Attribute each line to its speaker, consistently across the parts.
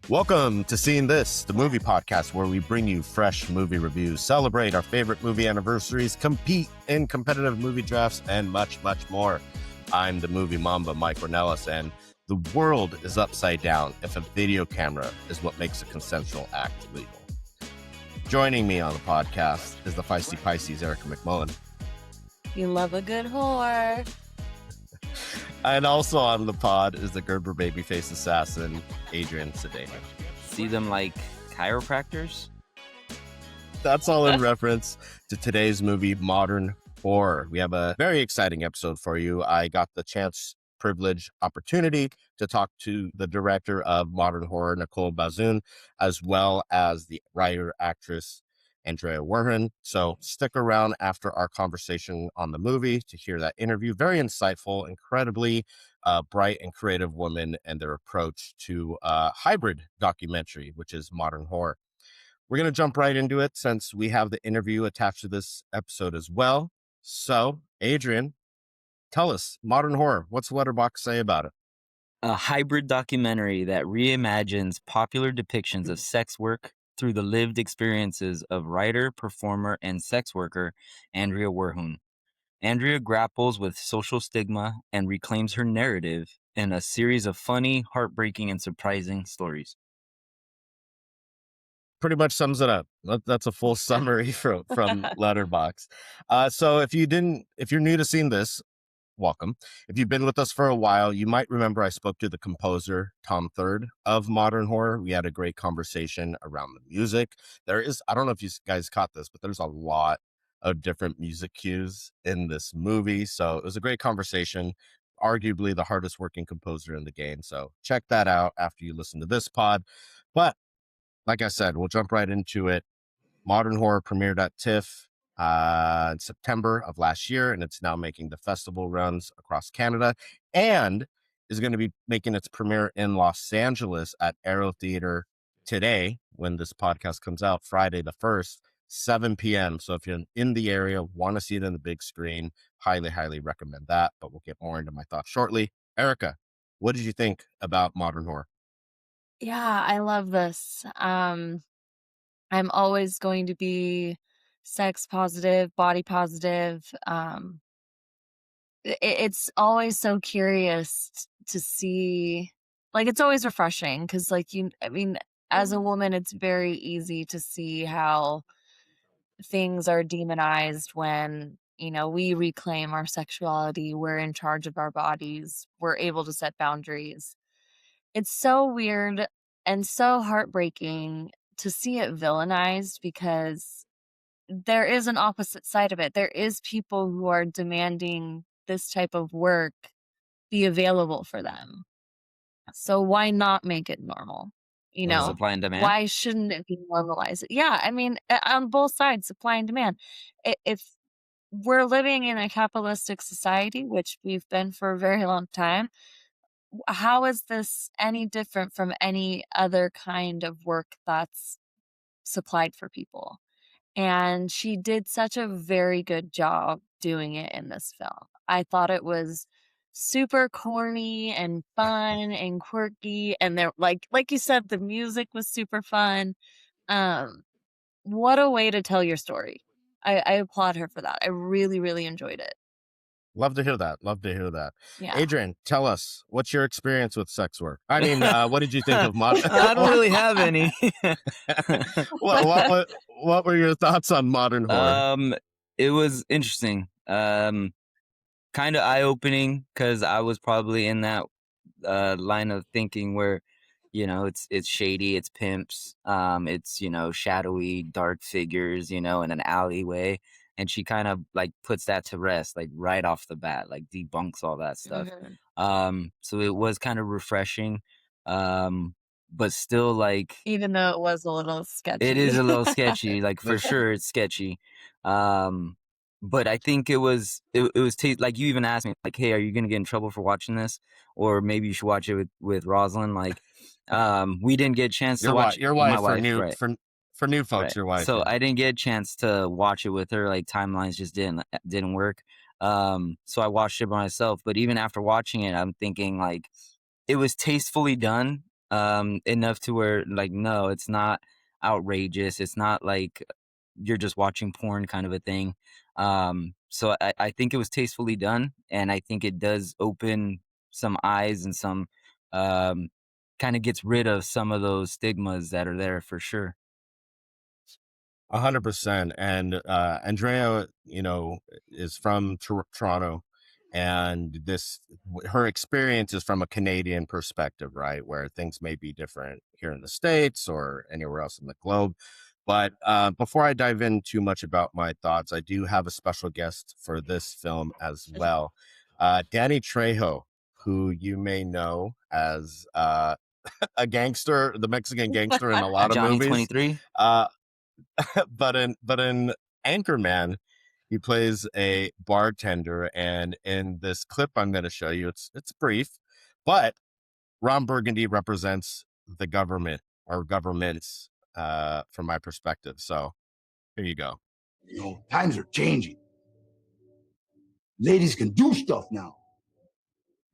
Speaker 1: Welcome to Seeing This, the movie podcast where we bring you fresh movie reviews, celebrate our favorite movie anniversaries, compete in competitive movie drafts, and much, much more. I'm the movie Mamba, Mike Ornelas, and the world is upside down if a video camera is what makes a consensual act legal. Joining me on the podcast is the feisty Pisces, Erica McMullen.
Speaker 2: You love a good whore.
Speaker 1: And also on the pod is the Gerber babyface assassin, Adrian Sedano.
Speaker 3: See them like chiropractors?
Speaker 1: That's all in reference to today's movie, Modern Horror. We have a very exciting episode for you. I got the privilege, opportunity to talk to the director of Modern Horror, Nicole Bazuin, as well as the writer, actress, Andrea Werhun. So stick around after our conversation on the movie to hear that interview. Very insightful, incredibly bright and creative women and their approach to a hybrid documentary, which is Modern Horror. We're going to jump right into it since we have the interview attached to this episode as well. So, Adrian, tell us, Modern Horror, what's Letterboxd say about it?
Speaker 3: A hybrid documentary that reimagines popular depictions of sex work through the lived experiences of writer, performer, and sex worker Andrea Werhun. Andrea grapples with social stigma and reclaims her narrative in a series of funny, heartbreaking, and surprising stories.
Speaker 1: Pretty much sums it up. That's a full summary from Letterboxd. So if you're new to Seeing This, welcome. If you've been with us for a while, you might remember I spoke to the composer, Tom Third, of Modern Horror. We had a great conversation around the music. I don't know if you guys caught this, but there's a lot of different music cues in this movie. So it was a great conversation, arguably the hardest working composer in the game. So check that out after you listen to this pod. But like I said, we'll jump right into it. Modern Horror premiered at TIFF in September of last year, and it's now making the festival runs across Canada and is going to be making its premiere in Los Angeles at Aero Theater today when this podcast comes out, Friday the 1st, 7 p.m. So if you're in the area, want to see it in the big screen, highly, highly recommend that. But we'll get more into my thoughts shortly. Erica, what did you think about Modern Horror?
Speaker 2: Yeah, I love this. I'm always going to be sex positive, body positive. It's always so curious to see, like, it's always refreshing because, as a woman, it's very easy to see how things are demonized when, we reclaim our sexuality, we're in charge of our bodies, we're able to set boundaries. It's so weird and so heartbreaking to see it villainized because there is an opposite side of it. There is people who are demanding this type of work be available for them. So why not make it normal?
Speaker 3: Supply and demand.
Speaker 2: Why shouldn't it be normalized? Yeah, I mean, on both sides, supply and demand. If we're living in a capitalistic society, which we've been for a very long time, how is this any different from any other kind of work that's supplied for people? And she did such a very good job doing it in this film. I thought it was super corny and fun and quirky, and there, like you said, the music was super fun. What a way to tell your story. I applaud her for that. I really, really enjoyed it.
Speaker 1: Love to hear that.
Speaker 2: Yeah.
Speaker 1: Adrian, tell us, what's your experience with sex work? I mean, what did you think of Modern?
Speaker 3: I don't really have any.
Speaker 1: what were your thoughts on Modern Horror?
Speaker 3: It was interesting. Kind of eye-opening because I was probably in that line of thinking where, it's shady, it's pimps, it's, shadowy, dark figures, in an alleyway. And she kind of like puts that to rest, like right off the bat, like debunks all that stuff.
Speaker 2: Mm-hmm.
Speaker 3: So it was kind of refreshing, but still, like,
Speaker 2: even though it was a little sketchy.
Speaker 3: It is a little sketchy, like for sure it's sketchy. But I think it was like you even asked me, like, hey, are you gonna get in trouble for watching this, or maybe you should watch it with Rosalind? Like, we didn't get a chance to watch
Speaker 1: your wife,
Speaker 3: my wife,
Speaker 1: right. For new folks,
Speaker 3: right.
Speaker 1: Your wife.
Speaker 3: So I didn't get a chance to watch it with her. Like, timelines just didn't work. So I watched it by myself. But even after watching it, I'm thinking, like, it was tastefully done. enough to where like, no, it's not outrageous. It's not like you're just watching porn kind of a thing. So I think it was tastefully done, and I think it does open some eyes and some um, kind of gets rid of some of those stigmas that are there for sure.
Speaker 1: 100%. And Andrea, is from Toronto, and her experience is from a Canadian perspective, right? Where things may be different here in the States or anywhere else in the globe. But before I dive in too much about my thoughts, I do have a special guest for this film as well. Danny Trejo, who you may know as a gangster, the Mexican gangster in a lot of
Speaker 3: Johnny
Speaker 1: movies.
Speaker 3: 23.
Speaker 1: But in Anchorman, he plays a bartender, and in this clip I'm going to show you, it's brief, but Ron Burgundy represents the government or governments from my perspective. So here you go.
Speaker 4: Times are changing. Ladies can do stuff now.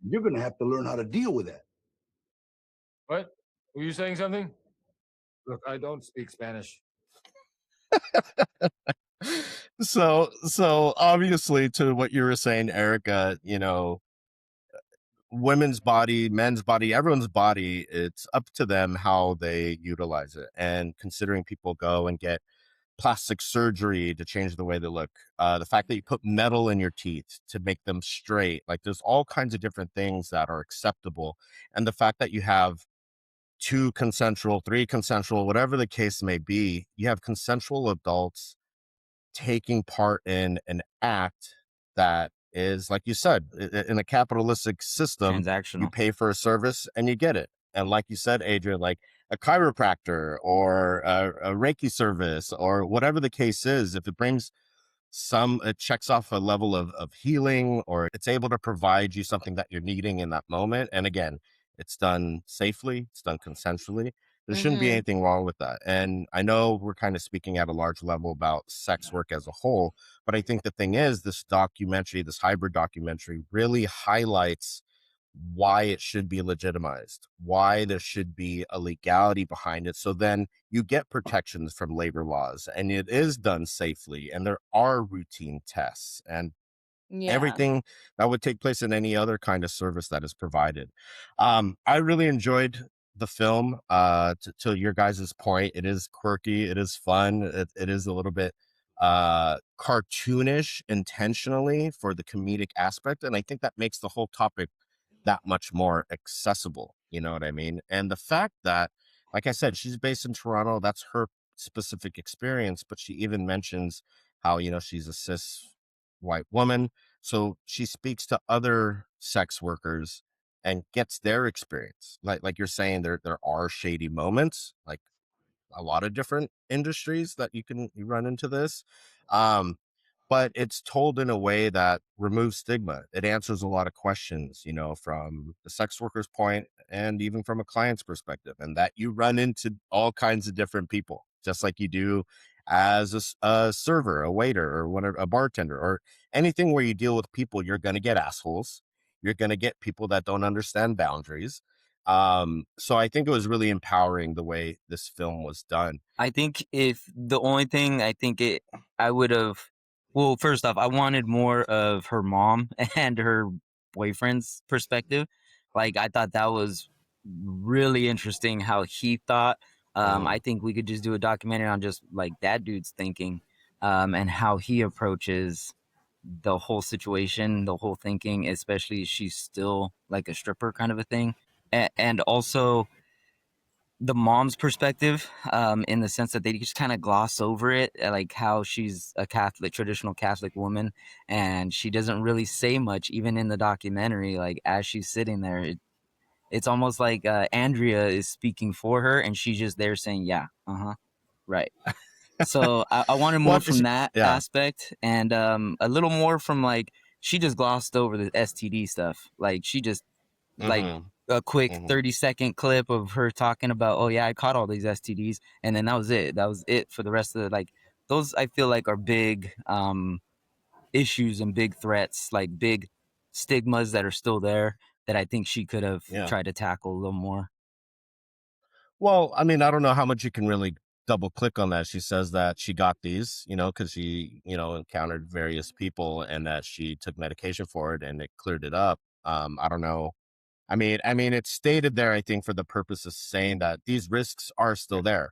Speaker 4: You're gonna have to learn how to deal with that.
Speaker 5: What? Were you saying something? Look, I don't speak Spanish.
Speaker 1: So obviously, to what you were saying, Erica, women's body, men's body, everyone's body, it's up to them how they utilize it. And considering people go and get plastic surgery to change the way they look, the fact that you put metal in your teeth to make them straight, like there's all kinds of different things that are acceptable. And the fact that you have two consensual, three consensual, whatever the case may be, you have consensual adults taking part in an act that is, like you said, in a capitalistic system, you
Speaker 3: Transactional.
Speaker 1: pay for a service and you get it. And like you said, Adrian, like a chiropractor or a Reiki service or whatever the case is, if it brings it checks off a level of healing, or it's able to provide you something that you're needing in that moment. And again, it's done safely, it's done consensually. There shouldn't be anything wrong with that. And I know we're kind of speaking at a large level about sex work as a whole, but I think the thing is, this documentary, this hybrid documentary, really highlights why it should be legitimized, why there should be a legality behind it. So then you get protections from labor laws, and it is done safely, and there are routine tests and
Speaker 2: Yeah.
Speaker 1: everything that would take place in any other kind of service that is provided. I really enjoyed the film. To your guys' point, it is quirky, it is fun, it is a little bit cartoonish intentionally for the comedic aspect, and I think that makes the whole topic that much more accessible. You know what I mean? And the fact that, like I said, she's based in Toronto, that's her specific experience, but she even mentions how, she's a cis white woman. So she speaks to other sex workers and gets their experience. Like you're saying, there are shady moments, like a lot of different industries that you run into this. Um, but it's told in a way that removes stigma. It answers a lot of questions, from the sex worker's point and even from a client's perspective, and that you run into all kinds of different people, just like you do as a server, a waiter, or whatever, a bartender, or anything where you deal with people. You're going to get assholes. You're going to get people that don't understand boundaries. So I think it was really empowering the way this film was done.
Speaker 3: I think if the only thing I would have, well, first off, I wanted more of her mom and her boyfriend's perspective. Like, I thought that was really interesting how he thought. I think we could just do a documentary on just like that dude's thinking, and how he approaches the whole situation, the whole thinking, especially she's still like a stripper kind of a thing. And also the mom's perspective, in the sense that they just kind of gloss over it, like how she's a Catholic, traditional Catholic woman, and she doesn't really say much, even in the documentary. Like as she's sitting there, it's almost like Andrea is speaking for her, and she's just there saying, "Yeah, right." So I wanted more from that aspect, and a little more from like she just glossed over the STD stuff. Like she just like a quick 30-second clip of her talking about, oh yeah, I caught all these STDs, and then that was it for the rest of the, like, those I feel like are big issues and big threats, like big stigmas that are still there, that I think she could have tried to tackle a little more.
Speaker 1: Well, I mean, I don't know how much you can really double click on that. She says that she got these, because she, encountered various people and that she took medication for it and it cleared it up. I don't know. I mean, it's stated there, I think, for the purpose of saying that these risks are still there.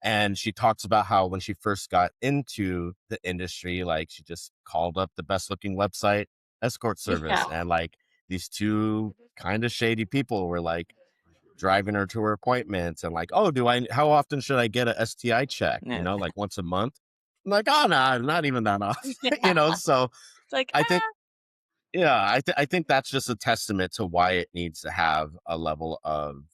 Speaker 1: And she talks about how when she first got into the industry, like she just called up the best looking website escort service,
Speaker 2: Yeah.
Speaker 1: and like these two kind of shady people were like driving her to her appointments and like, oh, how often should I get a STI check?
Speaker 3: Yeah.
Speaker 1: Like once a month. I'm like, oh no, not even that often.
Speaker 2: Yeah.
Speaker 1: So
Speaker 2: It's like,
Speaker 1: I think, yeah, I think that's just a testament to why it needs to have a level of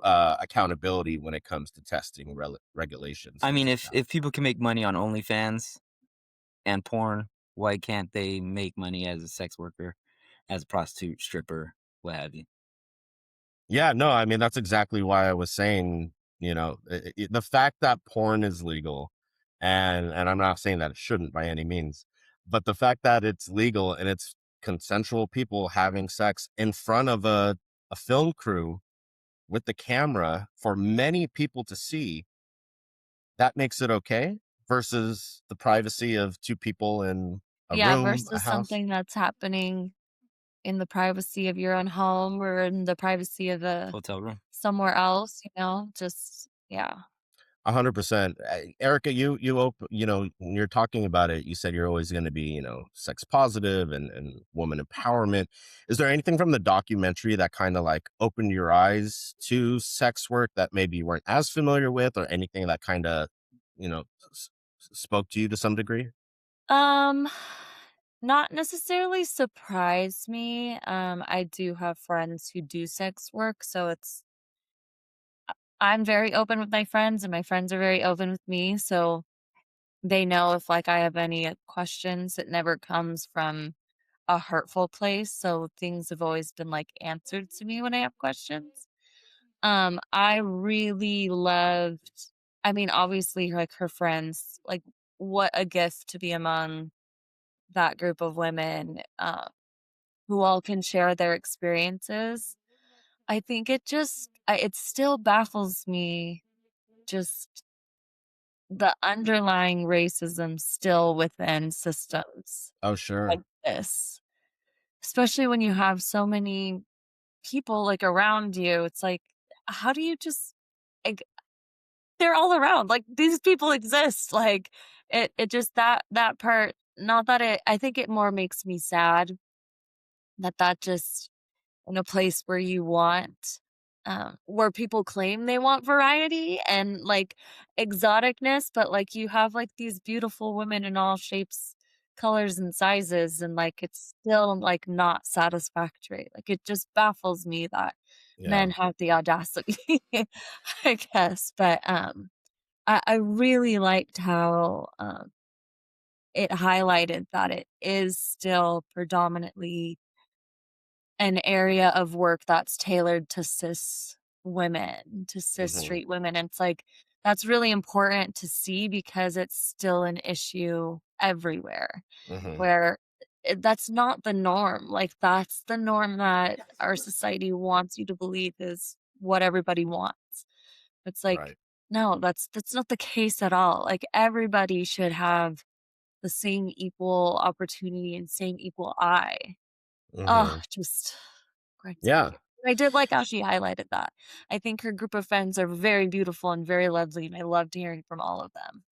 Speaker 1: accountability when it comes to testing regulations,
Speaker 3: I
Speaker 1: things
Speaker 3: mean,
Speaker 1: like
Speaker 3: if people can make money on OnlyFans and porn, why can't they make money as a sex worker, as a prostitute, stripper, what have you?
Speaker 1: Yeah, no, I mean, that's exactly why I was saying, the fact that porn is legal, and I'm not saying that it shouldn't by any means, but the fact that it's legal and it's consensual people having sex in front of a film crew with the camera for many people to see, that makes it okay versus the privacy of two people in a
Speaker 2: yeah,
Speaker 1: room, a
Speaker 2: versus
Speaker 1: house.
Speaker 2: something that's happening in the privacy of your own home or in the privacy of a
Speaker 3: Hotel room.
Speaker 2: somewhere else, just yeah.
Speaker 1: 100%. Erica, when you're talking about it, you said you're always going to be, sex positive and woman empowerment. Is there anything from the documentary that kind of like opened your eyes to sex work that maybe you weren't as familiar with, or anything that kind of, you know, spoke to you to some degree?
Speaker 2: Um, not necessarily surprise me. I do have friends who do sex work, so I'm very open with my friends and my friends are very open with me, so they know if like I have any questions, it never comes from a hurtful place, so things have always been like answered to me when I have questions. I really loved I mean, obviously like her friends, like what a gift to be among that group of women who all can share their experiences. I think it still baffles me just the underlying racism still within systems
Speaker 1: Oh,
Speaker 2: like
Speaker 1: sure.
Speaker 2: this, especially when you have so many people like around you. It's like, how do you just like they're all around. Like these people exist. Like it just that part, not that it I think it more makes me sad that just in a place where you want where people claim they want variety and like exoticness, but like you have like these beautiful women in all shapes, colors, and sizes, and like it's still like not satisfactory. Like it just baffles me that
Speaker 1: Yeah.
Speaker 2: men have the audacity, I guess. But I really liked how it highlighted that it is still predominantly an area of work that's tailored to cis women, to cis
Speaker 1: Hmm.
Speaker 2: straight women. And it's like, that's really important to see because it's still an issue everywhere
Speaker 1: Hmm.
Speaker 2: where that's not the norm. Like, that's the norm that our society wants you to believe is what everybody wants. It's like,
Speaker 1: Right.
Speaker 2: no, that's not the case at all. Like, everybody should have the same equal opportunity and same equal eye. Oh,
Speaker 1: Hmm.
Speaker 2: just grinds my
Speaker 1: Yeah.
Speaker 2: gears. I did like how she highlighted that. I think her group of friends are very beautiful and very lovely, and I loved hearing from all of them.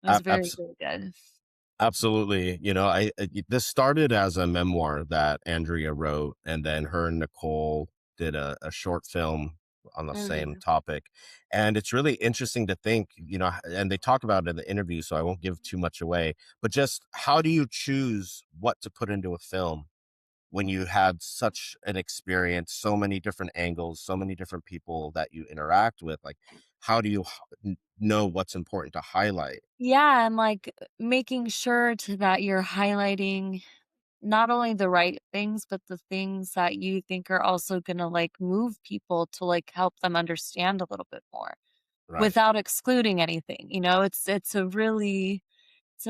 Speaker 2: It was
Speaker 1: Ab-
Speaker 2: very, very good.
Speaker 1: Absolutely. This started as a memoir that Andrea wrote, and then her and Nicole did a short film on the same
Speaker 2: Mhm.
Speaker 1: topic. And it's really interesting to think, and they talk about it in the interview, so I won't give too much away, but just how do you choose what to put into a film when you had such an experience, so many different angles, so many different people that you interact with? Like, how do you know what's important to highlight?
Speaker 2: Yeah, and, like, making sure to that you're highlighting not only the right things, but the things that you think are also gonna, like, move people to, like, help them understand a little bit more
Speaker 1: Right.
Speaker 2: without excluding anything, it's a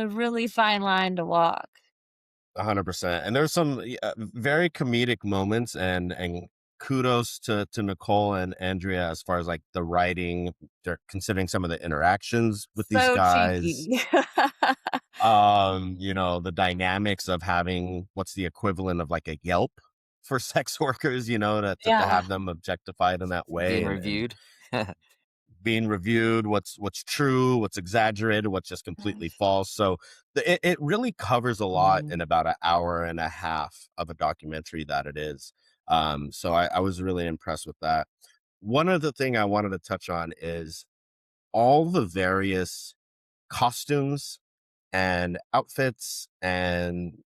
Speaker 2: really fine line to walk.
Speaker 1: 100%. And there's some very comedic moments and kudos to Nicole and Andrea as far as like the writing, they're considering some of the interactions with these
Speaker 2: So
Speaker 1: guys.
Speaker 2: cheeky.
Speaker 1: You know, the dynamics of having what's the equivalent of like a Yelp for sex workers, you know, to
Speaker 2: Yeah.
Speaker 1: have them objectified in that way
Speaker 3: Being
Speaker 1: and
Speaker 3: reviewed.
Speaker 1: being reviewed, what's true, what's exaggerated, what's just completely false. So it really covers a lot in about an hour and a half of a documentary that it is. So I was really impressed with that. One other thing I wanted to touch on is all the various costumes and outfits and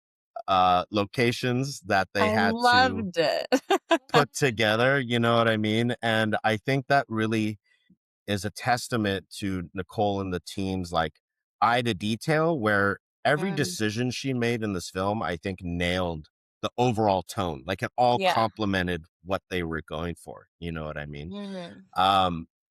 Speaker 1: locations that they
Speaker 2: I
Speaker 1: had to
Speaker 2: loved it.
Speaker 1: put together, you know what I mean? And I think that really is a testament to Nicole and the team's like eye to detail, where every
Speaker 2: Mm,
Speaker 1: decision she made in this film, I think nailed the overall tone. Like it all
Speaker 2: yeah.
Speaker 1: complemented what they were going for. You know what I mean?
Speaker 2: Mhm.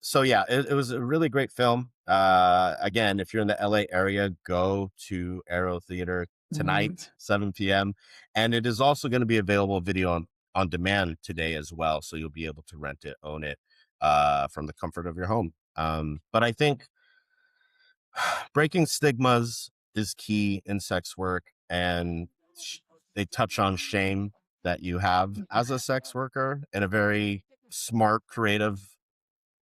Speaker 1: So yeah, it was a really great film. Again, if you're in the LA area, go to Arrow Theater tonight, 7 p.m. And it is also going to be available video on demand today as well. So you'll be able to rent it, own it, from the comfort of your home. But I think breaking stigmas is key in sex work, and they touch on shame that you have as a sex worker in a very smart, creative,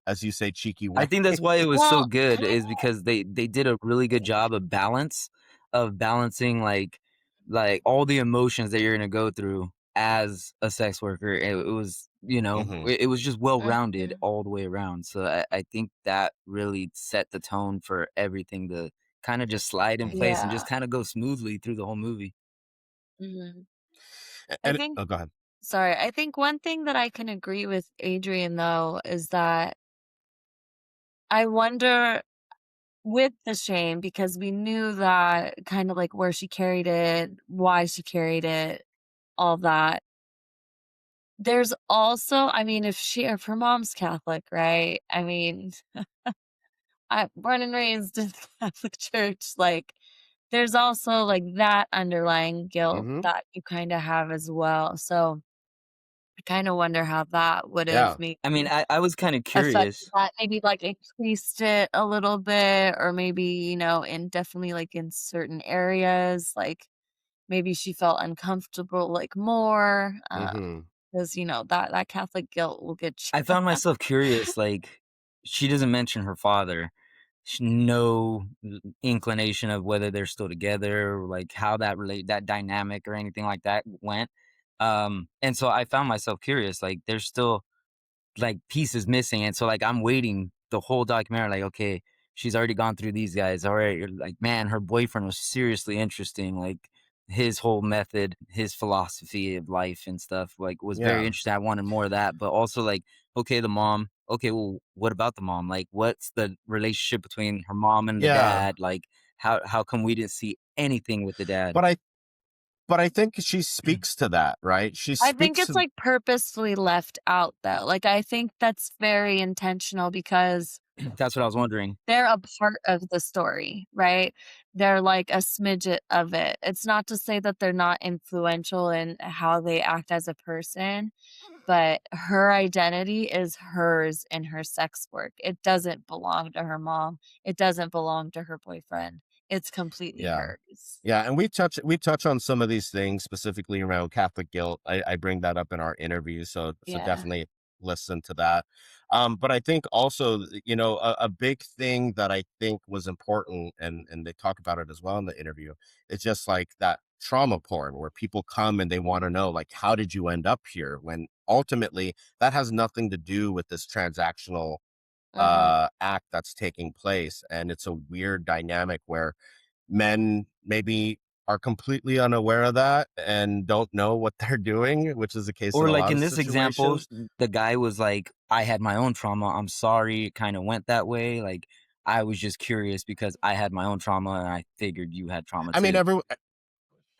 Speaker 1: as you say, cheeky
Speaker 3: I
Speaker 1: way.
Speaker 3: think that's why it was so
Speaker 2: Well,
Speaker 3: good, is because they did a really good job of balancing like all the emotions that you're gonna go through as a sex worker. It was, you know,
Speaker 1: Hmm.
Speaker 3: it was just well rounded
Speaker 2: mhm.
Speaker 3: all the way around. So I think that really set the tone for everything to kind of just slide in place and
Speaker 2: Yeah.
Speaker 3: just kind of go smoothly through the whole movie.
Speaker 2: Mhm. I
Speaker 1: And
Speaker 2: think
Speaker 1: oh, go ahead.
Speaker 2: sorry, I think one thing that I can agree with Adrian though is that I wonder with the shame, because we knew that kind of like where she carried it, why she carried it, all that. There's also, I mean, if her mom's Catholic, right? I mean, I'm born and raised in the Catholic Church, like, there's also, like, that underlying guilt
Speaker 1: Hmm.
Speaker 2: that you kinda have as well, so I kinda wonder how that would've
Speaker 1: Yeah.
Speaker 3: I mean,
Speaker 2: maybe
Speaker 3: I was kind of
Speaker 2: affected
Speaker 3: curious.
Speaker 2: that, maybe, like, increased it a little bit, or maybe, in definitely, like, in certain areas, like, maybe she felt uncomfortable, like, more,
Speaker 1: Hmm.
Speaker 2: 'cause, that Catholic guilt will get
Speaker 3: I
Speaker 2: you.
Speaker 3: found myself curious, like, she doesn't mention her father. No inclination of whether they're still together or, like, how that dynamic or anything like that went. And so I found myself curious, like, there's still like pieces missing. And so like I'm waiting the whole documentary, like, okay, she's already gone through these guys. All right, you're like, man, her boyfriend was seriously interesting. Like his whole method, his philosophy of life and stuff, like was very
Speaker 1: Yeah.
Speaker 3: interesting. I wanted more of that, but also like, okay, the mom. Okay, well, what about the mom? Like, what's the relationship between her mom and the
Speaker 1: Yeah.
Speaker 3: dad? Like, how come we didn't see anything with the dad?
Speaker 1: But I think she speaks to that, right? She
Speaker 2: I think
Speaker 1: speaks
Speaker 2: it's,
Speaker 1: to,
Speaker 2: like, purposefully left out, though, like, I think that's very intentional because
Speaker 3: That's what I was wondering.
Speaker 2: they're a part of the story, right? They're like a smidget of it. It's not to say that they're not influential in how they act as a person, but her identity is hers in her sex work. It doesn't belong to her mom. It doesn't belong to her boyfriend. It's completely
Speaker 1: yeah.
Speaker 2: hers.
Speaker 1: Yeah, and we touch on some of these things specifically around Catholic guilt. I bring that up in our interview, so
Speaker 2: Yeah.
Speaker 1: definitely listen to that. But I think also, a big thing that I think was important, and they talk about it as well in the interview, it's just like that trauma porn where people come and they want to know, like, how did you end up here? When ultimately that has nothing to do with this transactional
Speaker 2: Mhm.
Speaker 1: act that's taking place, and it's a weird dynamic where men maybe are completely unaware of that and don't know what they're doing, which is the case in
Speaker 3: Or
Speaker 1: a
Speaker 3: like
Speaker 1: lot
Speaker 3: in
Speaker 1: of
Speaker 3: this example,
Speaker 1: situations.
Speaker 3: the guy was like, "I had my own trauma. I'm sorry it kind of went that way. Like I was just curious because I had my own trauma and I figured you had trauma
Speaker 1: I mean,
Speaker 3: too."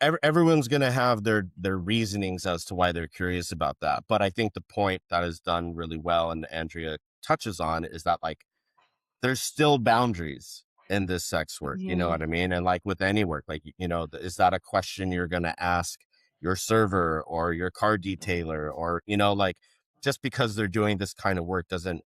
Speaker 1: everyone's going to have their reasonings as to why they're curious about that. But I think the point that is done really well and Andrea touches on is that, like, there's still boundaries in this sex work. You know
Speaker 2: Mhm.
Speaker 1: what I mean? And like with any work, like, is that a question you're going to ask your server or your car detailer, or, like, just because they're doing this kind of work doesn't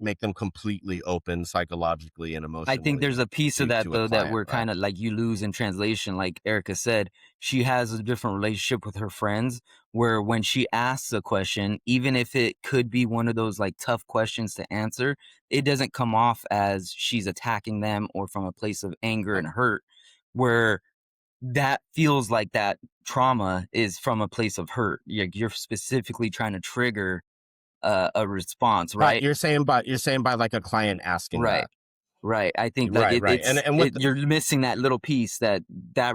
Speaker 1: make them completely open psychologically and
Speaker 3: I think there's
Speaker 1: emotionally
Speaker 3: a piece of that
Speaker 1: to a
Speaker 3: though that
Speaker 1: client,
Speaker 3: we're
Speaker 1: right?
Speaker 3: kind of like you lose in translation. Like Erica said, she has a different relationship with her friends where when she asks a question, even if it could be one of those like tough questions to answer, it doesn't come off as she's attacking them or from a place of anger
Speaker 1: Right.
Speaker 3: and hurt, where that feels like that trauma is from a place of hurt. You're specifically trying to trigger a response,
Speaker 1: But
Speaker 3: right?
Speaker 1: you're saying by like a client asking
Speaker 3: Right.
Speaker 1: that.
Speaker 3: Right. I think that
Speaker 1: Right, right. And
Speaker 3: you're missing that little piece that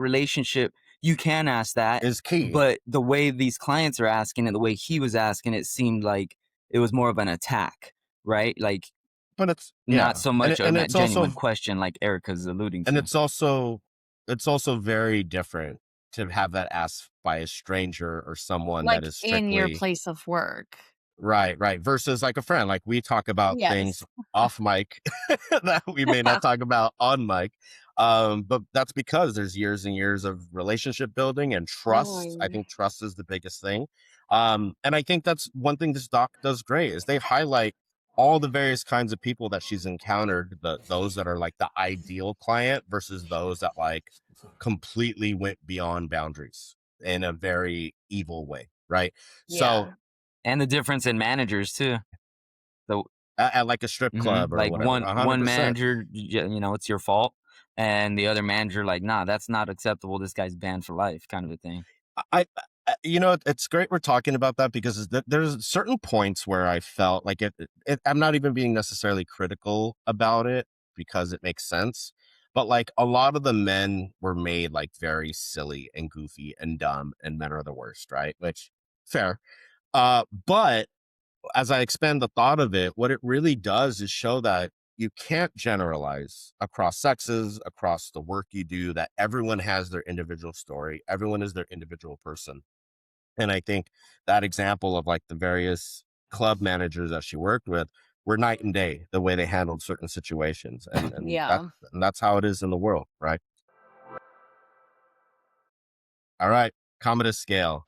Speaker 3: relationship. You can ask that,
Speaker 1: is key.
Speaker 3: but the way these clients are asking it, the way he was asking it seemed like it was more of an attack, right? Like
Speaker 1: But it's
Speaker 3: not so much a
Speaker 1: and it's
Speaker 3: genuine
Speaker 1: also
Speaker 3: question like Erica's alluding
Speaker 1: and
Speaker 3: to.
Speaker 1: it's also very different to have that asked by a stranger or someone that
Speaker 2: Like
Speaker 1: is
Speaker 2: in your
Speaker 1: strictly
Speaker 2: place of work.
Speaker 1: right, right, versus like a friend. Like we talk about things
Speaker 2: Yes.
Speaker 1: off mic that we may not talk about on mic. But that's because there's years and years of relationship building and trust. I think trust is the biggest thing. And I think that's one thing this doc does great is they highlight all the various kinds of people that she's encountered, those that are like the ideal client versus those that like completely went beyond boundaries in a very evil way, right? So
Speaker 2: Yeah.
Speaker 3: And the difference in managers too. So
Speaker 1: at like a strip club or
Speaker 3: like
Speaker 1: whatever,
Speaker 3: one
Speaker 1: 100%.
Speaker 3: manager, you know, it's your fault, and the other manager like, nah, that's not acceptable. This guy's banned for life, kind of a thing.
Speaker 1: You know, it's great we're talking about that because there's certain points where I felt like I'm not even being necessarily critical about it because it makes sense. But like a lot of the men were made like very silly and goofy and dumb, and men are the worst, right? Which fair. But as I expand the thought of it, what it really does is show that you can't generalize across sexes, across the work you do, that everyone has their individual story. Everyone is their individual person. And I think that example of like the various club managers that she worked with were night and day, the way they handled certain situations. And
Speaker 2: Yeah.
Speaker 1: that's how it is in the world, right? All right. Commodus Scale.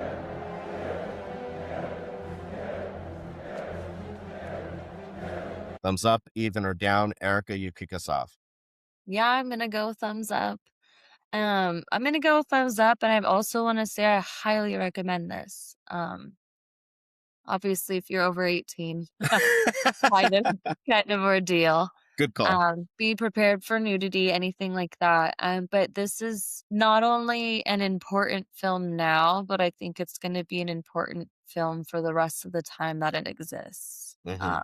Speaker 1: Thumbs up, even or down. Erica, you kick us off.
Speaker 2: Yeah, I'm gonna go thumbs up. I'm gonna go thumbs up, and I also want to say I highly recommend this. Obviously, if you're over 18, kind of kind of ordeal.
Speaker 1: Good call.
Speaker 2: Be prepared for nudity, anything like that. But this is not only an important film now, but I think it's going to be an important film for the rest of the time that it exists.
Speaker 1: Mhm.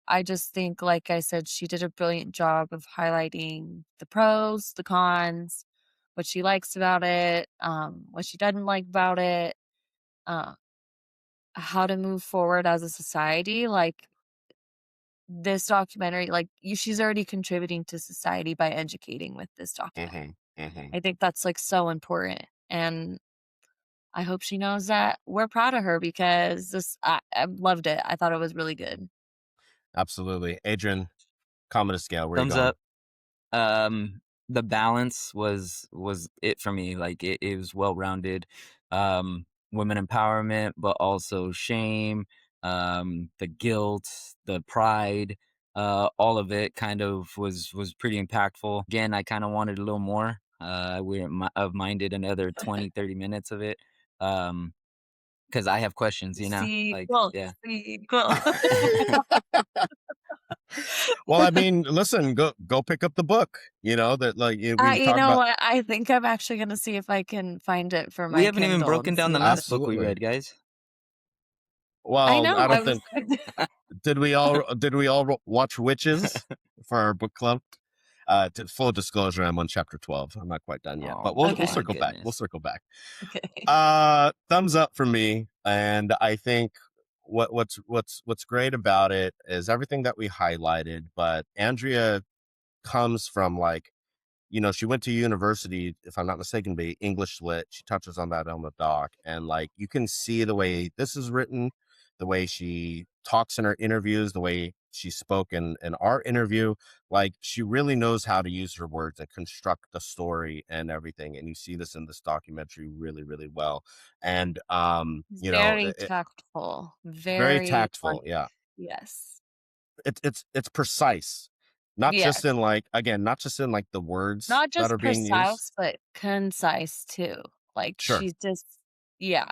Speaker 2: I just think, like I said, she did a brilliant job of highlighting the pros, the cons, what she likes about it, what she doesn't like about it, uh, how to move forward as a society. Like this documentary, like she's already contributing to society by educating with this documentary. I think that's like so important. And I hope she knows that we're proud of her because I loved it. I thought it was really good.
Speaker 1: Absolutely. Adrian, Commodus Scale, where you
Speaker 3: Thumbs
Speaker 1: going?
Speaker 3: up. The balance was it for me. Like it was well rounded. Women empowerment, but also shame, the guilt, the pride, all of it kind of was pretty impactful. Again, I kind of wanted a little more. I wouldn't have minded another 20, 30 minutes of it. Because I have questions, you know, like
Speaker 2: Sequel,
Speaker 3: yeah.
Speaker 2: sequel.
Speaker 1: Well, I mean, listen, go pick up the book. You know that like we
Speaker 2: You
Speaker 1: talk
Speaker 2: know
Speaker 1: about.
Speaker 2: what? I think I'm actually gonna see if I can find it for
Speaker 3: We
Speaker 2: my
Speaker 3: haven't even
Speaker 2: Kindle
Speaker 3: broken
Speaker 2: and
Speaker 3: down the
Speaker 2: see.
Speaker 3: last book we
Speaker 1: Absolutely.
Speaker 3: read, guys.
Speaker 2: I
Speaker 1: Well,
Speaker 2: know.
Speaker 1: I
Speaker 2: I
Speaker 1: don't
Speaker 2: was.
Speaker 1: think did we all watch Witches for our book club? Full disclosure, I'm on chapter 12. I'm not quite done yet, but
Speaker 3: Oh,
Speaker 1: we'll
Speaker 2: Okay.
Speaker 1: circle back. We'll
Speaker 3: goodness.
Speaker 1: circle back.
Speaker 2: Okay.
Speaker 1: Thumbs up for me, and I think what's great about it is everything that we highlighted. But Andrea comes from like, you know, she went to university, if I'm not mistaken, be English lit. She touches on that on the doc, and like you can see the way this is written, the way she talks in her interviews, the way she spoke in our interview. Like, she really knows how to use her words and construct the story and everything. And you see this in this documentary really, really well. And
Speaker 2: Very tactful,
Speaker 1: very
Speaker 2: very
Speaker 1: tactful. Yeah,
Speaker 2: yes.
Speaker 1: it's precise, not
Speaker 2: Yes.
Speaker 1: just in like, again, not just in like the words
Speaker 2: Not
Speaker 1: that
Speaker 2: just
Speaker 1: are being used.
Speaker 2: precise, but concise too. Like,
Speaker 1: Sure.
Speaker 2: she's just yeah,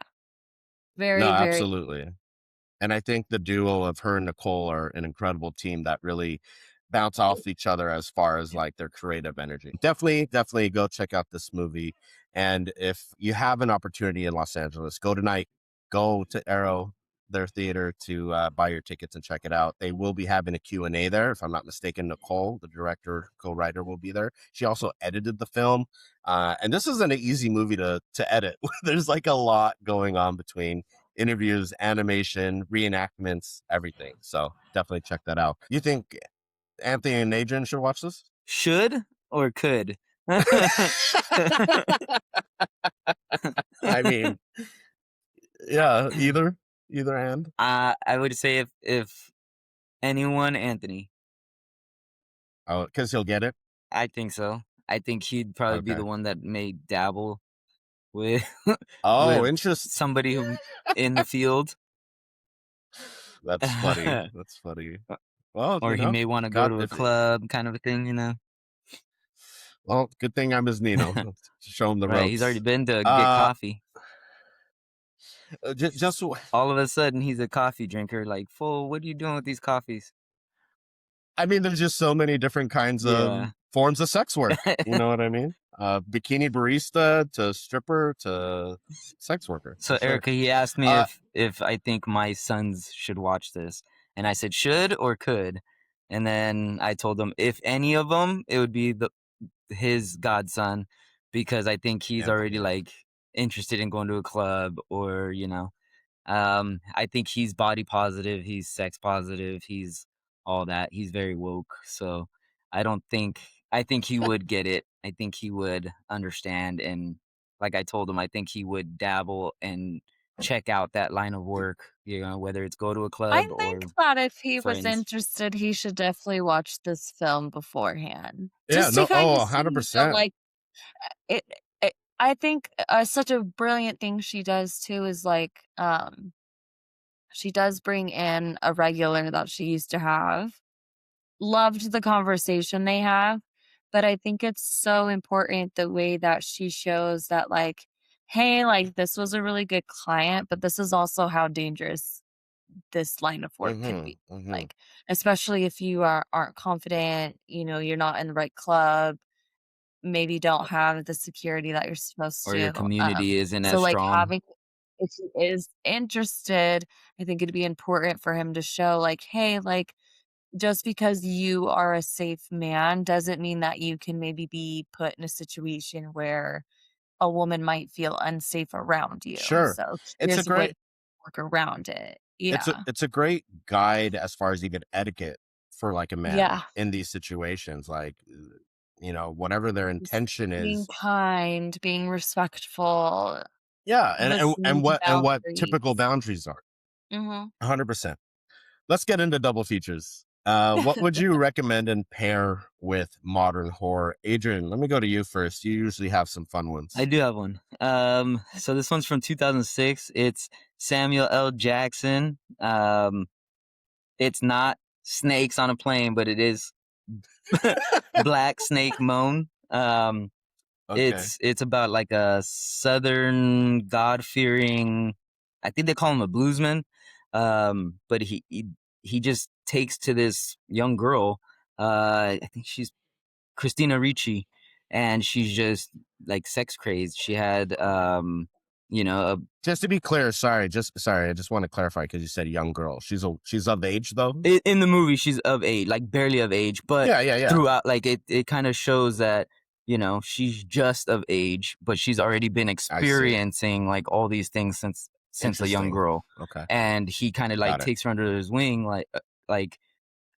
Speaker 1: No,
Speaker 2: very, very
Speaker 1: absolutely. And I think the duo of her and Nicole are an incredible team that really bounce off each other as far as like their creative energy. Definitely go check out this movie. And if you have an opportunity in Los Angeles, go tonight, go to Arrow, their theater, to buy your tickets and check it out. They will be having a Q&A there. If I'm not mistaken, Nicole, the director, co-writer, will be there. She also edited the film. And this isn't an easy movie to edit. There's like a lot going on between interviews, animation, reenactments, everything. So definitely check that out. You think Anthony and Adrian should watch this?
Speaker 3: Should or could?
Speaker 1: I mean, yeah, either and.
Speaker 3: I would say if anyone, Anthony.
Speaker 1: Oh, because he'll get it.
Speaker 3: I think so. I think he'd probably be
Speaker 1: Okay.
Speaker 3: the one that may dabble with
Speaker 1: Oh,
Speaker 3: with
Speaker 1: interesting.
Speaker 3: somebody who in the field.
Speaker 1: That's funny. That's funny. Well,
Speaker 3: Or he may want to go to a club, kind of a thing, you know.
Speaker 1: Well, good thing I'm his Nino. Show him the ropes.
Speaker 3: Right, he's already been to get coffee.
Speaker 1: Just
Speaker 3: all of a sudden, he's a coffee drinker. Like, fool, what are you doing with these coffees?
Speaker 1: I mean, there's just so many different kinds of forms of sex work. You know what I mean? Bikini barista to stripper to sex worker.
Speaker 3: So Erica, he asked me if I think my sons should watch this, and I said should or could, and then I told him if any of them, it would be his godson, because I think he's already like interested in going to a club, or you know, I think he's body positive, he's sex positive, he's all that. He's very woke, so I think he would get it. I think he would understand, and like I told him, I think he would dabble and check out that line of work, you know, whether it's go to a club
Speaker 2: I
Speaker 3: or
Speaker 2: think that if he was
Speaker 3: friends.
Speaker 2: interested, he should definitely watch this film beforehand.
Speaker 1: Yeah,
Speaker 2: Just to kind of see,
Speaker 1: 100%.
Speaker 2: like, it I think, such a brilliant thing she does too is, like, she does bring in a regular that she used to have. Loved the conversation they have, but I think it's so important the way that she shows that, like, "Hey, like, this was a really good client, but this is also how dangerous this line of work could be." Like, especially if you aren't confident, you know, you're not in the right club, maybe don't have the security that you're supposed
Speaker 3: or
Speaker 2: to.
Speaker 3: your community isn't
Speaker 2: So,
Speaker 3: as
Speaker 2: like,
Speaker 3: strong.
Speaker 2: if he is interested, I think it'd be important for him to show, like, "Hey, like, just because you are a safe man doesn't mean that you can maybe be put in a situation where a woman might feel unsafe around you.
Speaker 1: Sure.
Speaker 2: So
Speaker 1: It's a
Speaker 2: here's a way
Speaker 1: great
Speaker 2: to work around it."
Speaker 1: it's
Speaker 2: Yeah.
Speaker 1: a great guide as far as even etiquette for like a man
Speaker 2: Yeah.
Speaker 1: in these situations. Like, you know, whatever their
Speaker 2: Just
Speaker 1: intention
Speaker 2: being
Speaker 1: is.
Speaker 2: kind, being respectful,
Speaker 1: Yeah,
Speaker 2: listening to
Speaker 1: and what typical
Speaker 2: boundaries.
Speaker 1: boundaries are.
Speaker 2: Mhm.
Speaker 1: 100%. Let's get into double features. What would you recommend and pair with modern horror? Adrian, let me go to you first. You usually have some fun ones.
Speaker 3: I do have one. So this one's from 2006. It's Samuel L. Jackson. It's not snakes on a plane, but it is Black Snake Moan.
Speaker 1: Okay.
Speaker 3: It's about like a Southern God-fearing, I think they call him a bluesman. But he just takes to this young girl. I think she's Christina Ricci, and she's just like sex crazed. She had you know,
Speaker 1: Just to be clear, sorry, I just want to clarify because you said young girl. She's of age though.
Speaker 3: in the movie she's of age, like barely of age, but
Speaker 1: Yeah.
Speaker 3: throughout, like it kind of shows that, you know, she's just of age, but she's already been experiencing like all these things since a young girl.
Speaker 1: Okay.
Speaker 3: And he kind of like takes her under his wing, like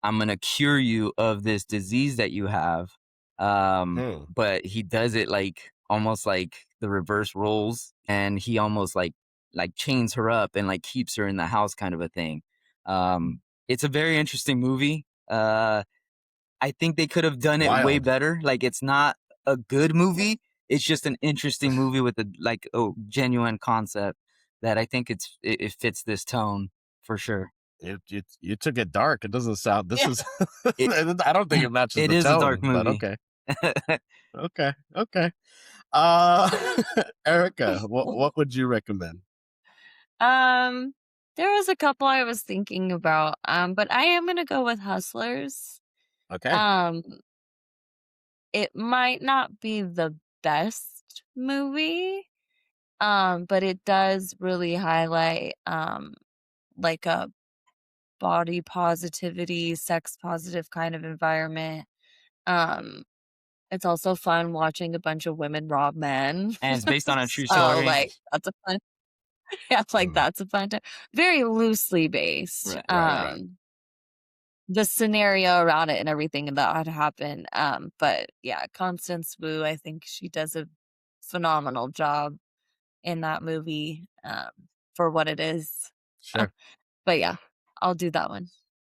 Speaker 3: I'm gonna cure you of this disease that you have. But he does it like almost like the reverse roles, and he almost like chains her up and like keeps her in the house, kind of a thing. It's a very interesting movie. I think they could have done it way
Speaker 1: Wild.
Speaker 3: better. Like, it's not a good movie. It's just an interesting movie with a genuine concept that I think it fits this tone for sure.
Speaker 1: You took it dark. It doesn't sound. This
Speaker 2: Yeah.
Speaker 1: is.
Speaker 3: It,
Speaker 1: I don't think it matches
Speaker 3: it
Speaker 1: the
Speaker 3: is a dark
Speaker 1: tone. But
Speaker 3: movie.
Speaker 1: okay. Erica, what would you recommend?
Speaker 2: There was a couple I was thinking about, but I am gonna go with Hustlers.
Speaker 1: Okay,
Speaker 2: Um, it might not be the best movie, but it does really highlight like a body positivity, sex positive kind of environment. Um, it's also fun watching a bunch of women rob men.
Speaker 3: And it's based on a true
Speaker 2: So
Speaker 3: story.
Speaker 2: like that's a fun yeah, like
Speaker 1: Mm.
Speaker 2: that's a fun time. Very loosely based.
Speaker 3: Right.
Speaker 2: The scenario around it and everything that had happened. But yeah, Constance Wu, I think she does a phenomenal job in that movie, for what it is.
Speaker 1: Sure.
Speaker 2: But yeah, I'll do that one.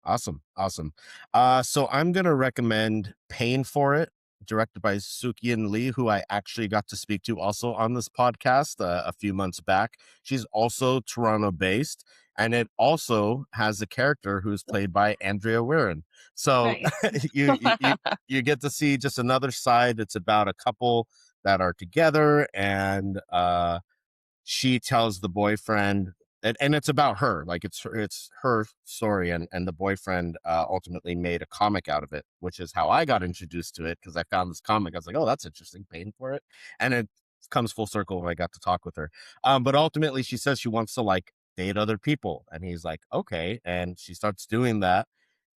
Speaker 1: Awesome. So I'm gonna recommend "Paying for It," directed by Sukyin Lee, who I actually got to speak to also on this podcast a few months back. She's also Toronto based, and it also has a character who's played by Andrea Werhun. So
Speaker 2: Nice.
Speaker 1: you get to see just another side. It's about a couple that are together, and she tells the boyfriend, and it's about her, like it's her story, and the boyfriend ultimately made a comic out of it, which is how I got introduced to it, because I found this comic. I was like, oh, that's interesting, paying for it. And it comes full circle when I got to talk with her. But ultimately she says she wants to like date other people, and he's like, okay. And she starts doing that.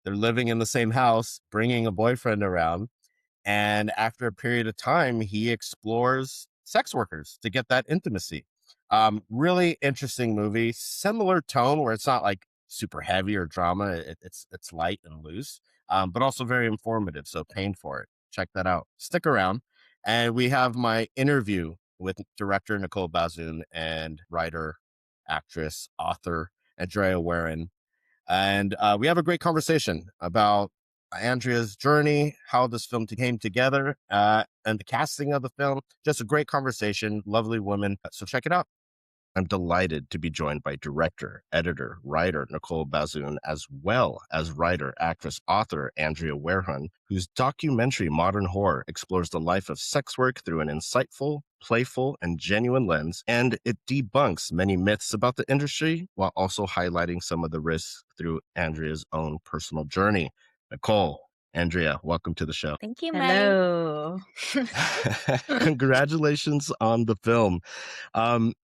Speaker 1: They're living in the same house, bringing a boyfriend around, and after a period of time, he explores sex workers to get that intimacy. Really interesting movie, similar tone where it's not like super heavy or drama. It's light and loose, but also very informative. So paying for it. Check that out. Stick around. And we have my interview with director Nicole Bazuin and writer, actress, author Andrea Werhun. And we have a great conversation about Andrea's journey, how this film came together, and the casting of the film. Just a great conversation. Lovely woman. So check it out. I'm delighted to be joined by director, editor, writer Nicole Bazuin, as well as writer, actress, author Andrea Werhun, whose documentary Modern Horror explores the life of sex work through an insightful, playful, and genuine lens, and it debunks many myths about the industry while also highlighting some of the risks through Andrea's own personal journey. Nicole, Andrea, welcome to the show.
Speaker 6: Thank you, Mike.
Speaker 2: Hello.
Speaker 1: Congratulations on the film.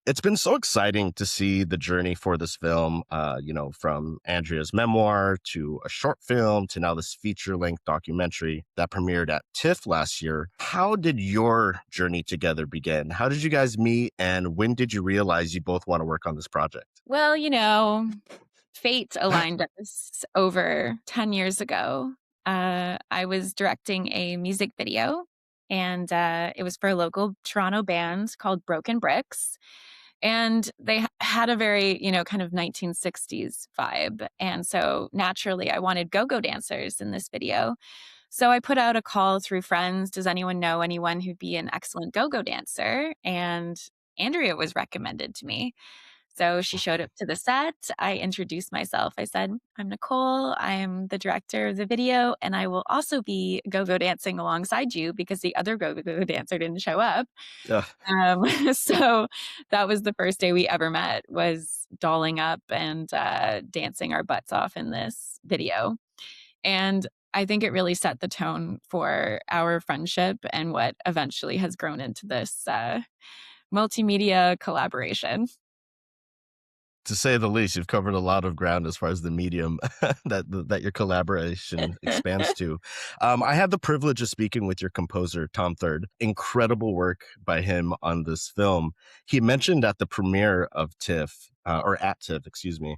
Speaker 1: It's been so exciting to see the journey for this film, from Andrea's memoir to a short film to now this feature-length documentary that premiered at TIFF last year. How did your journey together begin? How did you guys meet, and when did you realize you both want to work on this project?
Speaker 6: Well, fate aligned us over 10 years ago. I was directing a music video, and it was for a local Toronto band called Broken Bricks. And they had a very, kind of 1960s vibe. And so naturally, I wanted go-go dancers in this video. So I put out a call through friends. Does anyone know anyone who'd be an excellent go-go dancer? And Andrea was recommended to me. So she showed up to the set. I introduced myself. I said, I'm Nicole. I am the director of the video, and I will also be go-go dancing alongside you because the other go-go dancer didn't show up. So that was the first day we ever met, was dolling up and dancing our butts off in this video. And I think it really set the tone for our friendship and what eventually has grown into this multimedia collaboration.
Speaker 1: To say the least, you've covered a lot of ground as far as the medium that your collaboration expands to. I had the privilege of speaking with your composer, Tom Third. Incredible work by him on this film. He mentioned at the premiere of TIFF, or at TIFF, excuse me,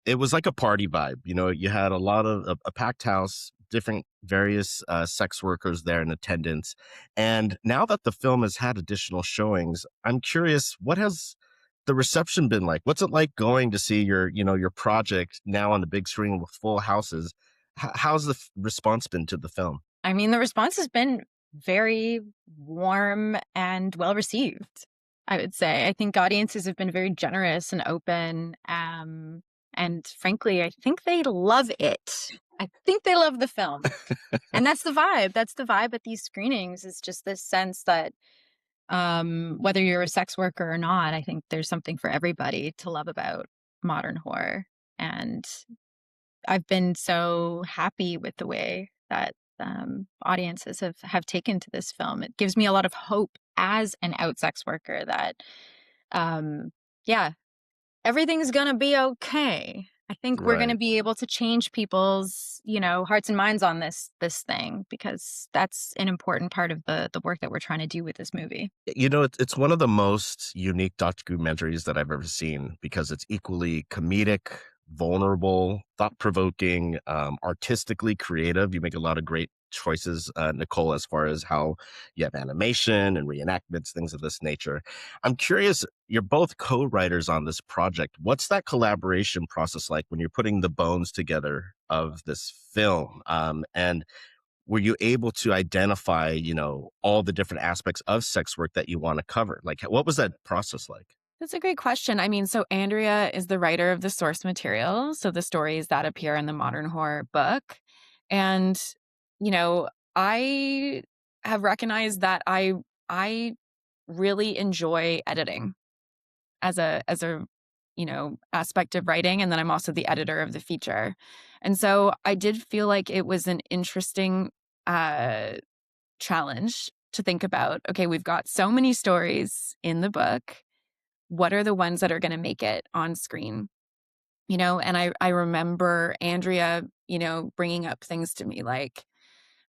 Speaker 1: it was like a party vibe. You had a lot of a packed house, different various sex workers there in attendance. And now that the film has had additional showings, I'm curious, what has the reception been like? What's it like going to see your project now on the big screen with full houses? How's the response been to the film?
Speaker 6: I mean, the response has been very warm and well received, I would say. I think audiences have been very generous and open. And frankly, I think they love it. I think they love the film. And that's the vibe. That's the vibe at these screenings, is just this sense that whether you're a sex worker or not, I think there's something for everybody to love about modern horror. And I've been so happy with the way that audiences have taken to this film. It gives me a lot of hope as an out sex worker that, yeah, everything's gonna be okay. I think we're gonna
Speaker 1: Right.
Speaker 6: be able to change people's, hearts and minds on this thing, because that's an important part of the work that we're trying to do with this movie.
Speaker 1: It's one of the most unique documentaries that I've ever seen because it's equally comedic, vulnerable, thought-provoking, artistically creative. You make a lot of great choices, Nicole, as far as how you have animation and reenactments, things of this nature. I'm curious, you're both co-writers on this project. What's that collaboration process like when you're putting the bones together of this film? And were you able to identify, all the different aspects of sex work that you want to cover? Like, what was that process like?
Speaker 6: That's a great question. I mean, so Andrea is the writer of the source material, so the stories that appear in the modern horror book. And, I have recognized that I really enjoy editing as a aspect of writing, and then I'm also the editor of the feature. And so I did feel like it was an interesting uh challenge to think about. Okay, we've got so many stories in the book. What are the ones that are going to make it on screen? And I remember Andrea, bringing up things to me like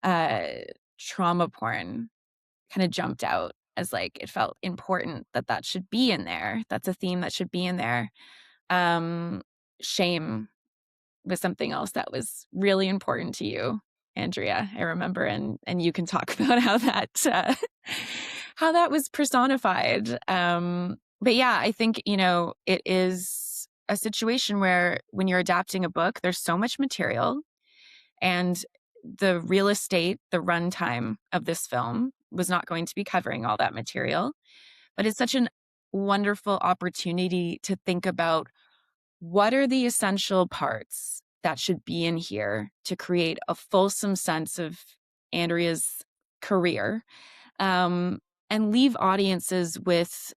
Speaker 6: uh, trauma porn kind of jumped out as like it felt important that should be in there. That's a theme that should be in there. Um, Shame was something else that was really important to you, Andrea. I remember, and you can talk about how that was personified. But yeah, I think it is a situation where when you're adapting a book, there's so much material, and the real estate, the runtime of this film was not going to be covering all that material. But it's such an wonderful opportunity to think about what are the essential parts that should be in here to create a fulsome sense of Andrea's career, and leave audiences with,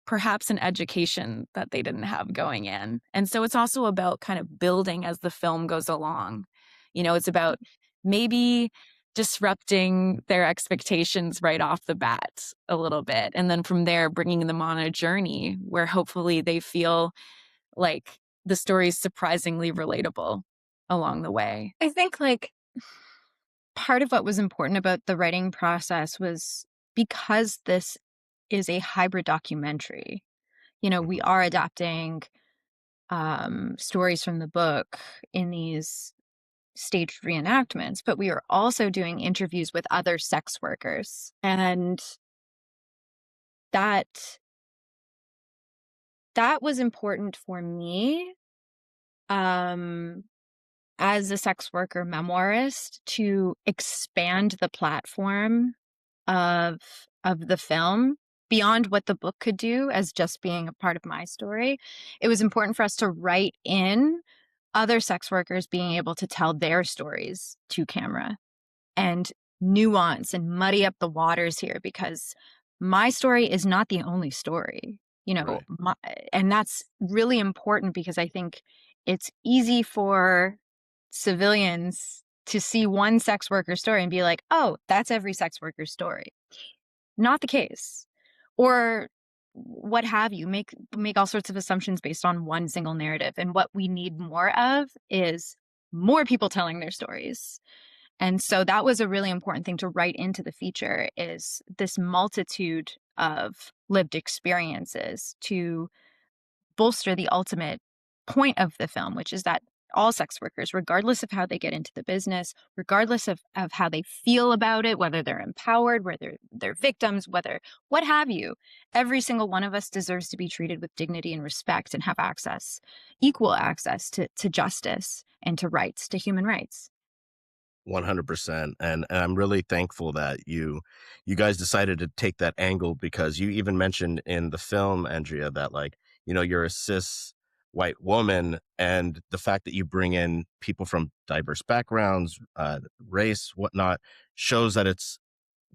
Speaker 6: perhaps an education that they didn't have going in. And so it's also about kind of building as the film goes along. It's about maybe disrupting their expectations right off the bat a little bit. And then from there, bringing them on a journey where hopefully they feel like the story is surprisingly relatable along the way. I think like part of what was important about the writing process was because this is a hybrid documentary. We are adapting stories from the book in these staged reenactments, but we are also doing interviews with other sex workers. And that was important for me as a sex worker memoirist to expand the platform of the film beyond what the book could do as just being a part of my story. It was important for us to write in other sex workers being able to tell their stories to camera and nuance and muddy up the waters here, because my story is not the only story,
Speaker 1: Right.
Speaker 6: and that's really important because I think it's easy for civilians to see one sex worker story and be like, oh, that's every sex worker's story. Not the case. Or what have you, make all sorts of assumptions based on one single narrative. And what we need more of is more people telling their stories. And so that was a really important thing to write into the feature, is this multitude of lived experiences to bolster the ultimate point of the film, which is that all sex workers, regardless of how they get into the business, regardless of how they feel about it, whether they're empowered, whether they're victims, whether what have you. Every single one of us deserves to be treated with dignity and respect and have access, equal access to justice and to rights, to human rights.
Speaker 1: 100%. And I'm really thankful that you guys decided to take that angle, because you even mentioned in the film, Andrea, that, like, you're a cis white woman, and the fact that you bring in people from diverse backgrounds, race, whatnot, shows that it's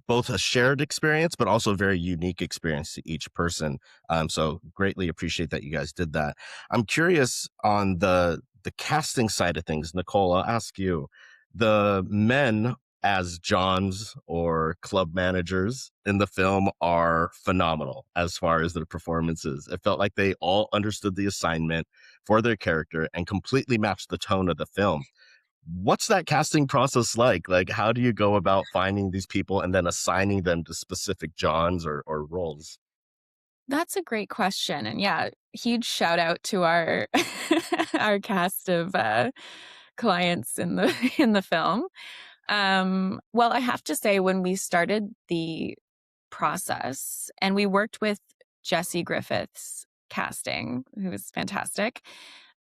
Speaker 1: both a shared experience, but also a very unique experience to each person. So greatly appreciate that you guys did that. I'm curious on the casting side of things. Nicole, I'll ask you. The men as Johns or club managers in the film are phenomenal as far as their performances. It felt like they all understood the assignment for their character and completely matched the tone of the film. What's that casting process like? Like, how do you go about finding these people and then assigning them to specific Johns or roles?
Speaker 6: That's a great question. And yeah, huge shout out to our our cast of clients in the in the film. Well, I have to say, when we started the process and we worked with Jesse Griffith's casting, who was fantastic,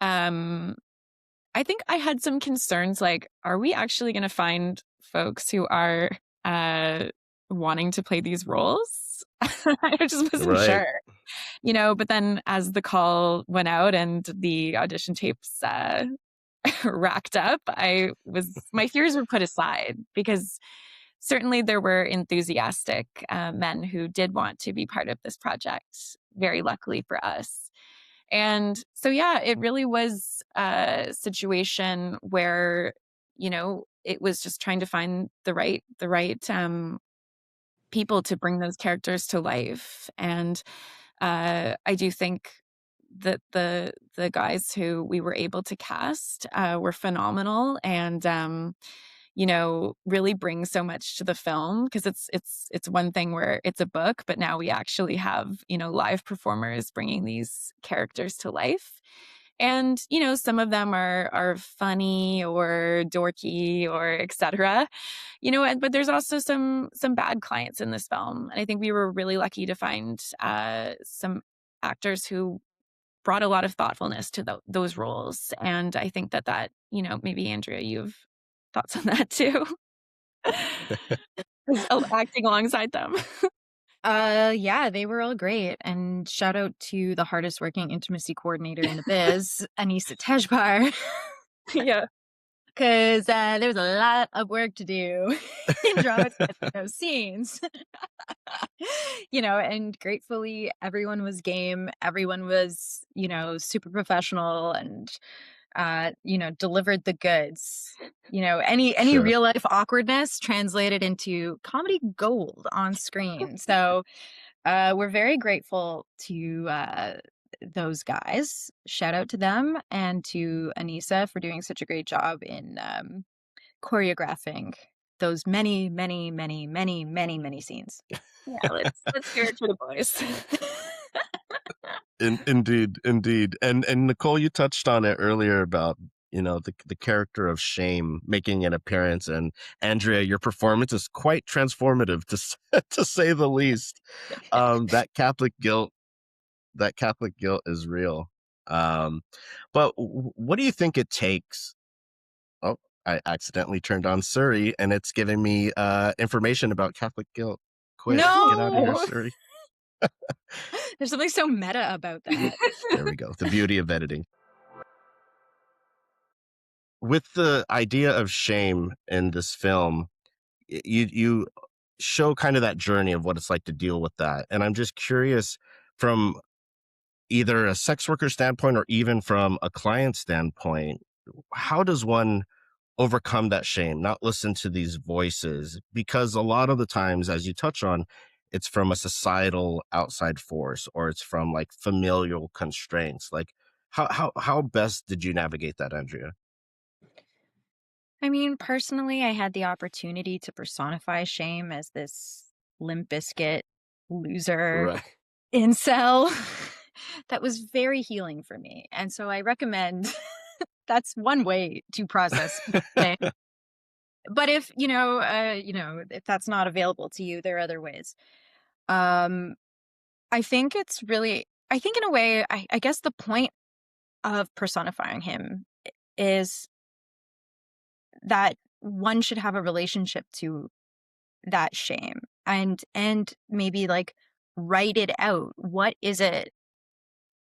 Speaker 6: um, I think I had some concerns, like, are we actually going to find folks who are wanting to play these roles? I just wasn't
Speaker 1: Right.
Speaker 6: sure, but then as the call went out and the audition tapes racked up, my fears were put aside, because certainly there were enthusiastic men who did want to be part of this project, very luckily for us. And so, yeah, it really was a situation where, it was just trying to find the right people to bring those characters to life. And I do think that the guys who we were able to cast were phenomenal, and really bring so much to the film, because it's one thing where it's a book, but now we actually have live performers bringing these characters to life. And some of them are funny or dorky or etc. But there's also some bad clients in this film, and I think we were really lucky to find some actors who brought a lot of thoughtfulness to those roles. And I think that maybe Andrea, you've thoughts on that too. Acting alongside them. Yeah, they were all great. And shout out to the hardest working intimacy coordinator in the biz, Anissa Tejbar. Yeah. Because there's a lot of work to do in dramatizing those scenes. And gratefully everyone was game. Everyone was, super professional and delivered the goods. Any
Speaker 1: Sure.
Speaker 6: real life awkwardness translated into comedy gold on screen. So we're very grateful to those guys. Shout out to them, and to Anissa for doing such a great job in choreographing those many, many, many, many, many, many scenes. Yeah, let's hear it for the boys.
Speaker 1: Indeed. And Nicole, you touched on it earlier about the character of shame making an appearance, and Andrea, your performance is quite transformative to say the least. That Catholic guilt is real. But what do you think it takes? Oh, I accidentally turned on Surrey, and it's giving me information about Catholic guilt. Quick, get out of here,
Speaker 6: No!
Speaker 1: Surrey.
Speaker 6: There's something so meta about that.
Speaker 1: There we go. The beauty of editing. With the idea of shame in this film, you show kind of that journey of what it's like to deal with that. And I'm just curious, from either a sex worker standpoint or even from a client standpoint, how does one overcome that shame, not listen to these voices? Because a lot of the times, as you touch on, it's from a societal outside force, or it's from like familial constraints. Like, how best did you navigate that, Andrea?
Speaker 6: I mean, personally, I had the opportunity to personify shame as this Limp Bizkit loser
Speaker 1: Right.
Speaker 6: incel. That was very healing for me. And so I recommend That's one way to process shame. But if, if that's not available to you, there are other ways. I think I think in a way, I guess the point of personifying him is that one should have a relationship to that shame and maybe like write it out. What is it?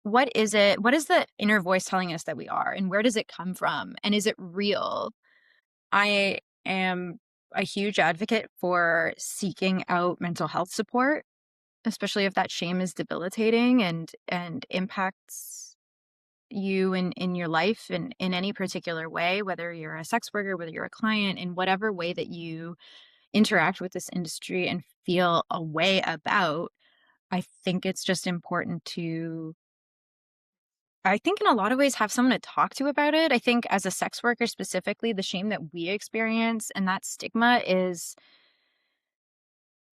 Speaker 6: What is it? What is the inner voice telling us that we are, and where does it come from? And is it real? I am a huge advocate for seeking out mental health support, especially if that shame is debilitating and impacts you in your life in any particular way, whether you're a sex worker, whether you're a client, in whatever way that you interact with this industry and feel a way about. I think it's just important to, I think in a lot of ways, have someone to talk to about it. I think as a sex worker specifically, the shame that we experience and that stigma is,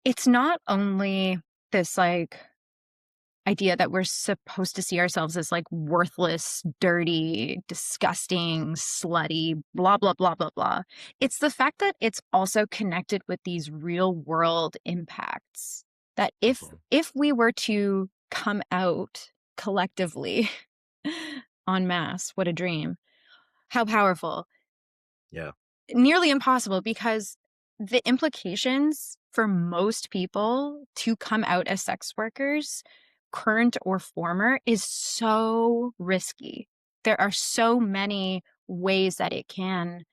Speaker 6: it's not only this like idea that we're supposed to see ourselves as like worthless, dirty, disgusting, slutty, blah, blah, blah, blah, blah. It's the fact that it's also connected with these real world impacts that if we were to come out collectively en masse, what a dream, how powerful.
Speaker 1: Yeah.
Speaker 6: Nearly impossible, because the implications for most people to come out as sex workers, current or former, is so risky. There are so many ways that it can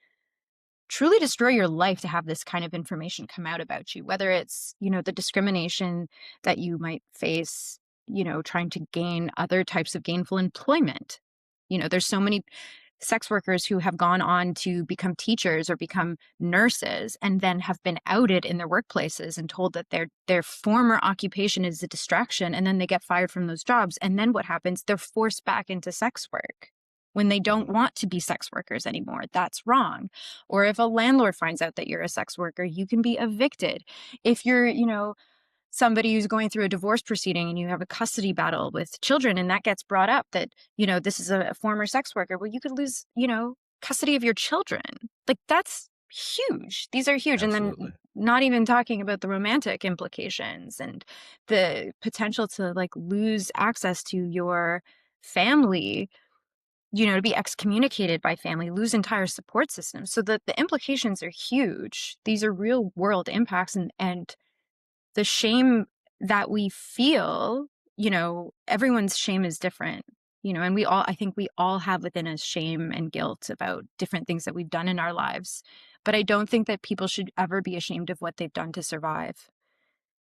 Speaker 6: truly destroy your life to have this kind of information come out about you, whether it's, the discrimination that you might face, trying to gain other types of gainful employment. There's so many sex workers who have gone on to become teachers or become nurses and then have been outed in their workplaces and told that their former occupation is a distraction, and then they get fired from those jobs. And then what happens? They're forced back into sex work when they don't want to be sex workers anymore. That's wrong. Or if a landlord finds out that you're a sex worker, you can be evicted. If you're, somebody who's going through a divorce proceeding and you have a custody battle with children, and that gets brought up that, this is a former sex worker, well, you could lose, custody of your children. Like, that's huge. These are huge.
Speaker 1: Absolutely.
Speaker 6: And then not even talking about the romantic implications and the potential to like lose access to your family, to be excommunicated by family, lose entire support systems. So the implications are huge. These are real world impacts, and the shame that we feel, everyone's shame is different, and I think we all have within us shame and guilt about different things that we've done in our lives. But I don't think that people should ever be ashamed of what they've done to survive.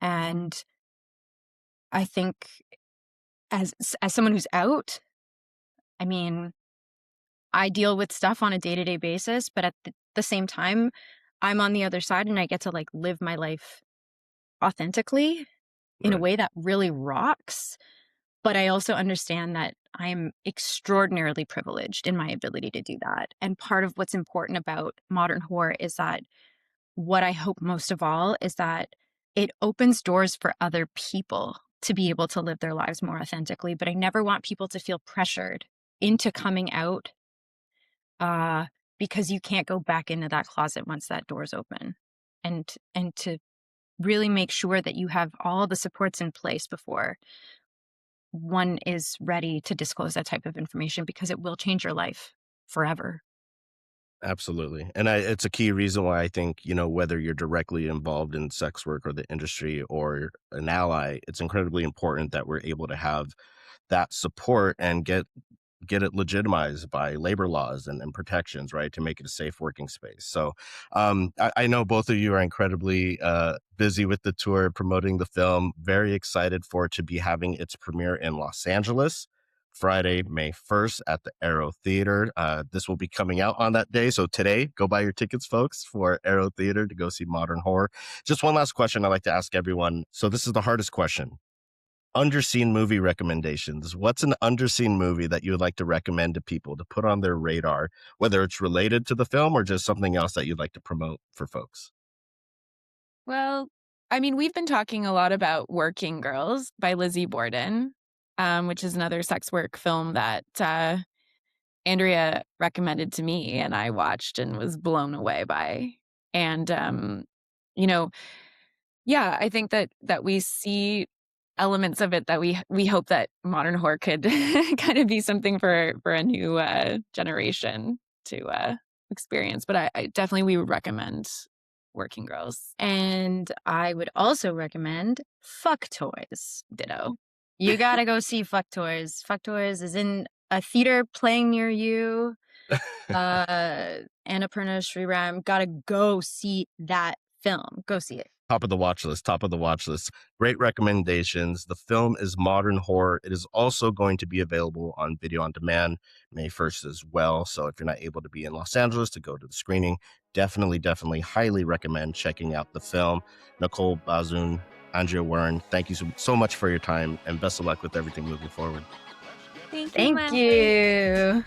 Speaker 6: And I think as someone who's out, I mean, I deal with stuff on a day-to-day basis, but at the same time, I'm on the other side and I get to like live my life authentically in a
Speaker 1: Right.
Speaker 6: way that really rocks. But I also understand that I'm extraordinarily privileged in my ability to do that. And part of what's important about modern horror is that what I hope most of all is that it opens doors for other people to be able to live their lives more authentically. But I never want people to feel pressured into coming out because you can't go back into that closet once that door's open. And to really make sure that you have all the supports in place before one is ready to disclose that type of information, because it will change your life forever.
Speaker 1: Absolutely. And it's a key reason why I think, whether you're directly involved in sex work or the industry or an ally, it's incredibly important that we're able to have that support and get it legitimized by labor laws and protections, right, to make it a safe working space. So I know both of you are incredibly busy with the tour, promoting the film. Very excited for it to be having its premiere in Los Angeles, Friday, May 1st at the Aero Theater. This will be coming out on that day. So today, go buy your tickets, folks, for Aero Theater to go see modern horror. Just one last question I like to ask everyone. So this is the hardest question. Underseen movie recommendations. What's an underseen movie that you would like to recommend to people to put on their radar, whether it's related to the film or just something else that you'd like to promote for folks?
Speaker 6: Well, I mean, we've been talking a lot about Working Girls by Lizzie Borden, which is another sex work film that Andrea recommended to me, and I watched and was blown away by. And you know, yeah, I think that we see elements of it that we hope that modern horror could kind of be something for a new generation to experience. But I definitely, we would recommend Working Girls.
Speaker 7: And I would also recommend Fuck Toys.
Speaker 6: Ditto.
Speaker 7: You gotta go see Fuck Toys. Fuck Toys is in a theater playing near you. Annapurna Sriram, gotta go see that film. Go see it.
Speaker 1: Top of the watch list, top of the watch list. Great recommendations. The film is modern horror. It is also going to be available on video on demand May 1st as well. So if you're not able to be in Los Angeles to go to the screening, definitely highly recommend checking out the film. Nicole Bazuin Andrea Werhun, thank you so much for your time, and best of luck with everything moving forward.
Speaker 7: Thank you.